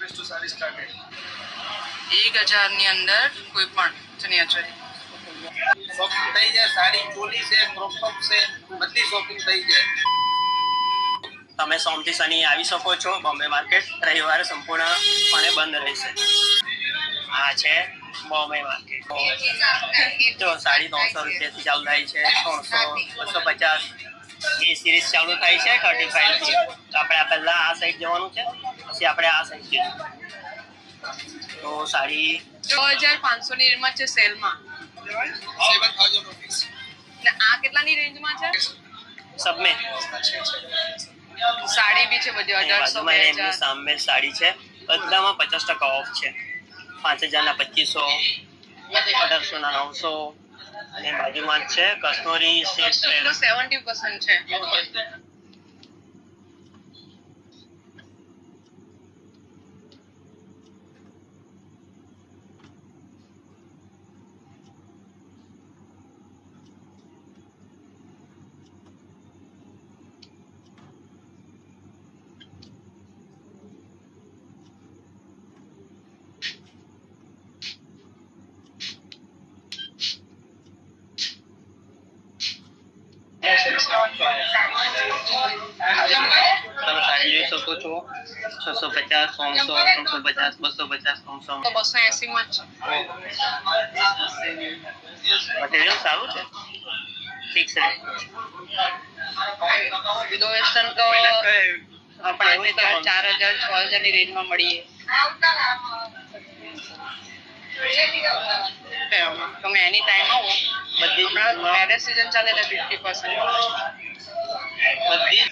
rupees to saree started. 1000 ની અંદર કોઈ પણ ચણિયા ચોળી શોપિંગ થઈ જાય, સાડી ચોલી છે, ક્રોપ ટોપ છે, બધી શોપિંગ થઈ જાય. તમે સોમથી શનિ આવી શકો છો. બોમ્બે માર્કેટ રવિવારે સંપૂર્ણપણે બંધ રહેશે. આ છે બોમ્બે માર્કેટ. જો સાડી 300 રૂપિયાથી ચાલુ થાય છે, 300, 250 એ સિરીઝ ચાલુ થાય છે 35 થી. તો આપણે પહેલા આ સાઈડ જવાનું છે, પછી આપણે આ સાઈડ જઈશું. તો સાડી 2500 ની રેન્જમાં છે સેલમાં. 7000 rupees. ને આ કેટલાની રેન્જમાં છે? સબમે સાડી બી છે બધી 1800 એમની સામે સાડી છે, બધામાં 50% ઓફ છે. 5000 ના 2500, 1800 ના 900. અને બાજુમાં જ છે કસ્ટોરી સેટ 70% છે. તમે સાડી જોઈ શકો છો. 650, 300, 350, 250, 300. તો 280 માં જ મટીરિયલ સારું છે, ફિક્સ રેટ. વિદો વેસ્ટર્ન તો આપણે 4000 6000 ની રેન્જમાં મળીએ. તમે એની ટાઈમ આવો, બધી મેરેજ સીઝન ચાલે એટલે 50%. બધી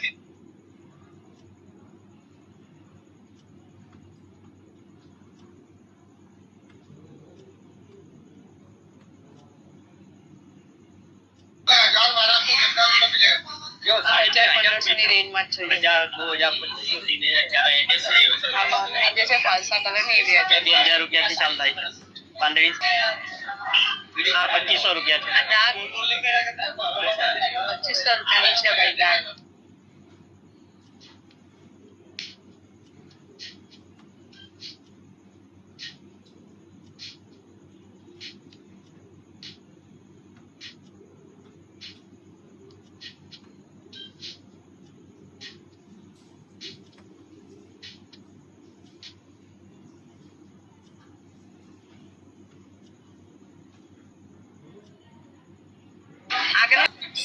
જો 1500 ની રેન્જમાં જ છે. 1000, 2000, 2500 આમાં જે છે ફાલસા કલર ની એવી છે. 2000 રૂપિયાથી ચાલુ થાય. 15, આ 2500 રૂપિયા છે. આ ડાર્ક 2500 રૂપિયાની છે ભાઈ ડાર્ક.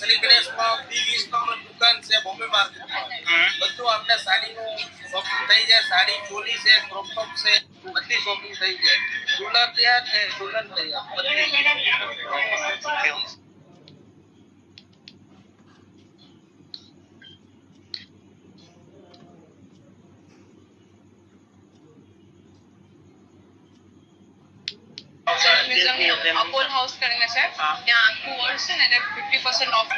સેલિબ્રેશનમાં 20 નંબર દુકાન છે બોમ્બે માર્કેટમાં. બધું આપણે સાડીનું શોપિંગ થઈ જાય, સાડી ચોલી છે, ક્રોપ ટોપ છે, બધી શોપિંગ થઈ જાય. ડોલર તૈયાર છે, ડોલર તૈયાર બધી. મ્યુઝિયમ અપોલ હાઉસ કરીને છે, ત્યાં આખું વર્ષ છે ને એટલે 50% ઓફ.